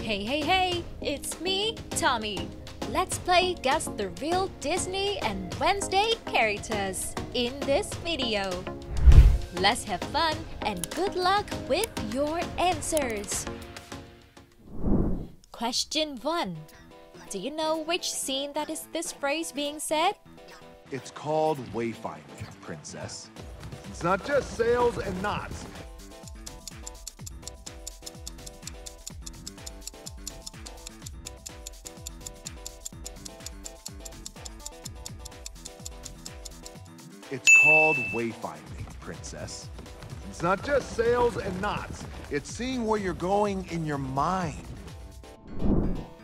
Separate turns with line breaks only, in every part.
Hey, it's me, Tommy. Let's play Guess the Real Disney and Wednesday characters in this video. Let's have fun and good luck with your answers. Question 1. Do you know which scene that is this phrase being said?
It's called Wayfinder, princess. It's not just sails and knots. It's called wayfinding, princess. It's not just sails and knots. It's seeing where you're going in your mind.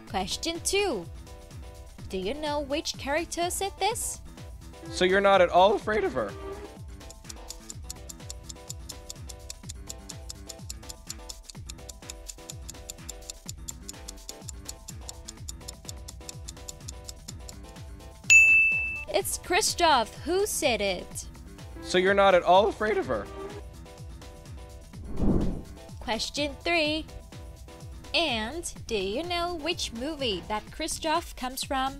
Question 2. Do you know which character said this?
So you're not at all afraid of her?
It's Kristoff who said it.
So you're not at all afraid of her?
Question 3. And do you know which movie that Kristoff comes from?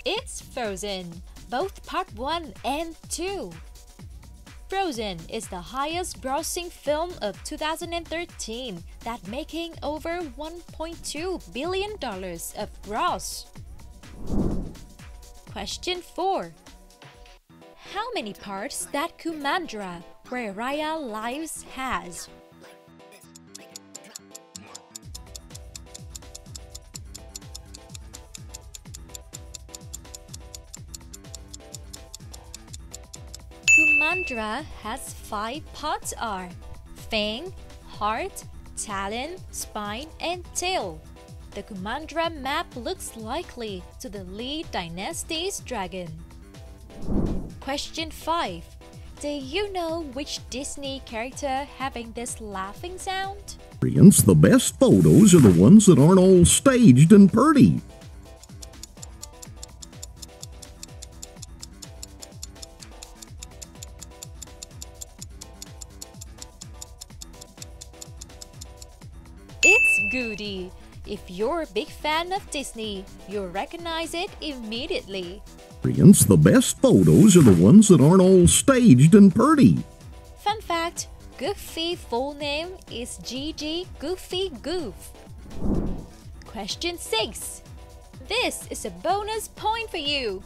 It's Frozen, both part 1 and 2. Frozen is the highest grossing film of 2013 that making over $1.2 billion of gross. Question 4. How many parts that Kumandra, where Raya lives, has? Kumandra has 5 parts are Fang, Heart, Talon, Spine, and Tail. The Kumandra map looks likely to the Lee Dynasty's dragon. Question 5. Do you know which Disney character having this laughing sound?
The best photos are the ones that aren't all staged and pretty.
It's Goody. If you're a big fan of Disney, you'll recognize it immediately.
The best photos are the ones that aren't all staged and pretty.
Fun fact, Goofy's full name is Gigi Goofy Goof. Question 6. This is a bonus point for you.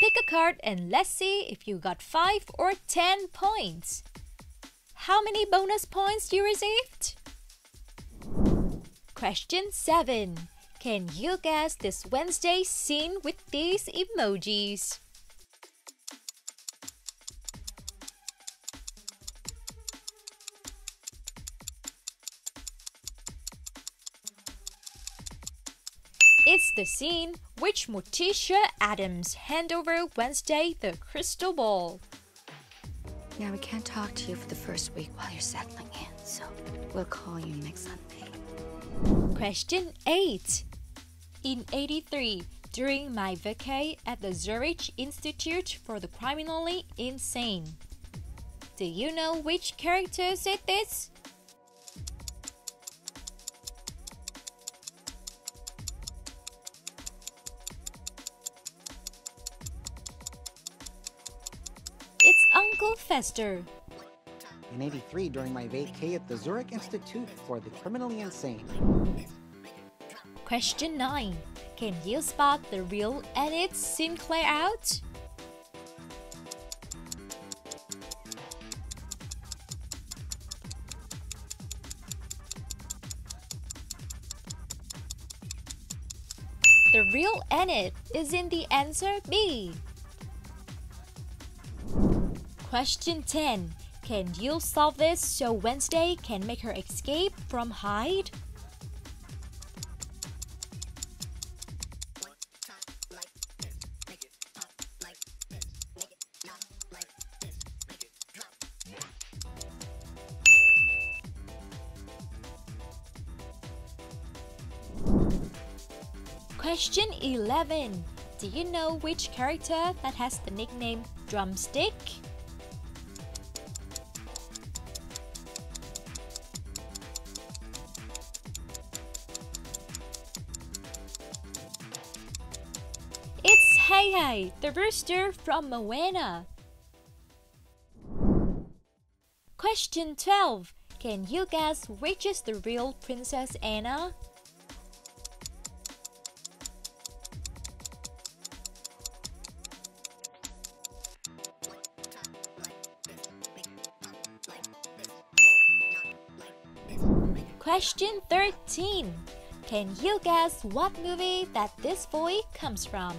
Pick a card and let's see if you got 5 or 10 points. How many bonus points you received? Question 7. Can you guess this Wednesday scene with these emojis? It's the scene which Morticia Adams hand over Wednesday the crystal ball.
Yeah, we can't talk to you for the first week while you're settling in, so we'll call you next Sunday.
Question 8. In 83, during my vacay at the Zurich Institute for the Criminally Insane. Do you know which character said this? It's Uncle Fester.
In 83, during my vacay at the Zurich Institute for the Criminally Insane.
Question 9. Can you spot the real Enid Sinclair out? The real Enid is in the answer B. Question 10. Can you solve this so Wednesday can make her escape from Hyde? Question 11. Do you know which character that has the nickname Drumstick? It's Hey, the rooster from Moana. Question 12. Can you guess which is the real Princess Anna? Question 13. Can you guess what movie that this boy comes from?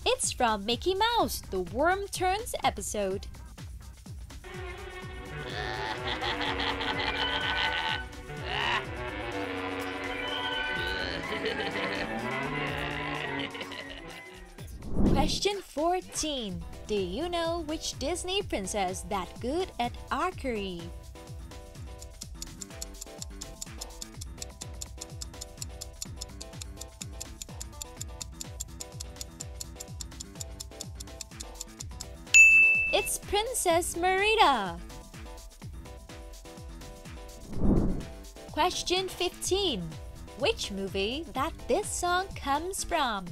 It's from Mickey Mouse, the Worm Turns episode. Question 14. Do you know which Disney princess that good at archery? It's Princess Merida. Question 15. Which movie that this song comes from?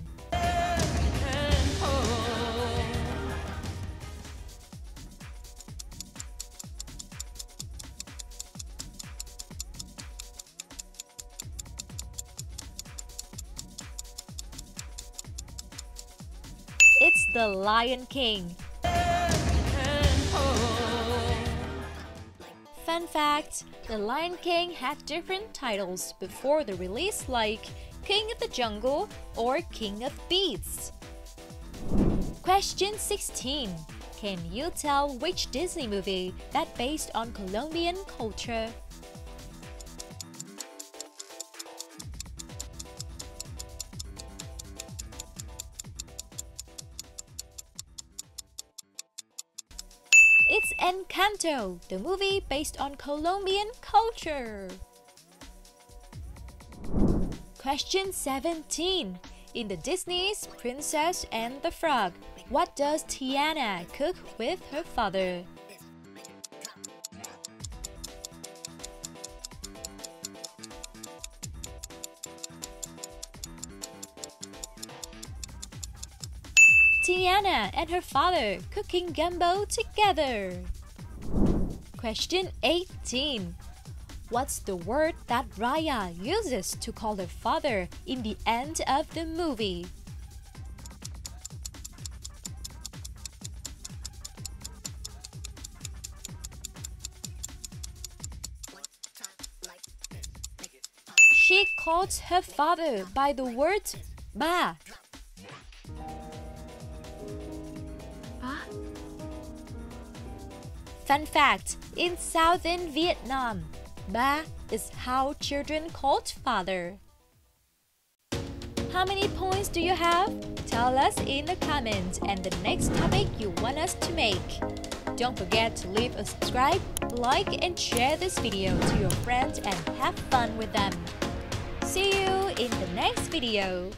It's The Lion King. Fun fact, The Lion King had different titles before the release, like King of the Jungle or King of Beasts. Question 16. Can you tell which Disney movie that based on Colombian culture? It's Encanto, the movie based on Colombian culture. Question 17. In the Disney's Princess and the Frog, what does Tiana cook with her father? Tiana and her father cooking gumbo together. Question 18. What's the word that Raya uses to call her father in the end of the movie? She calls her father by the word ba. Fun fact, in southern Vietnam, ba is how children called father. How many points do you have? Tell us in the comments and the next topic you want us to make. Don't forget to leave a subscribe, like and share this video to your friends and have fun with them. See you in the next video.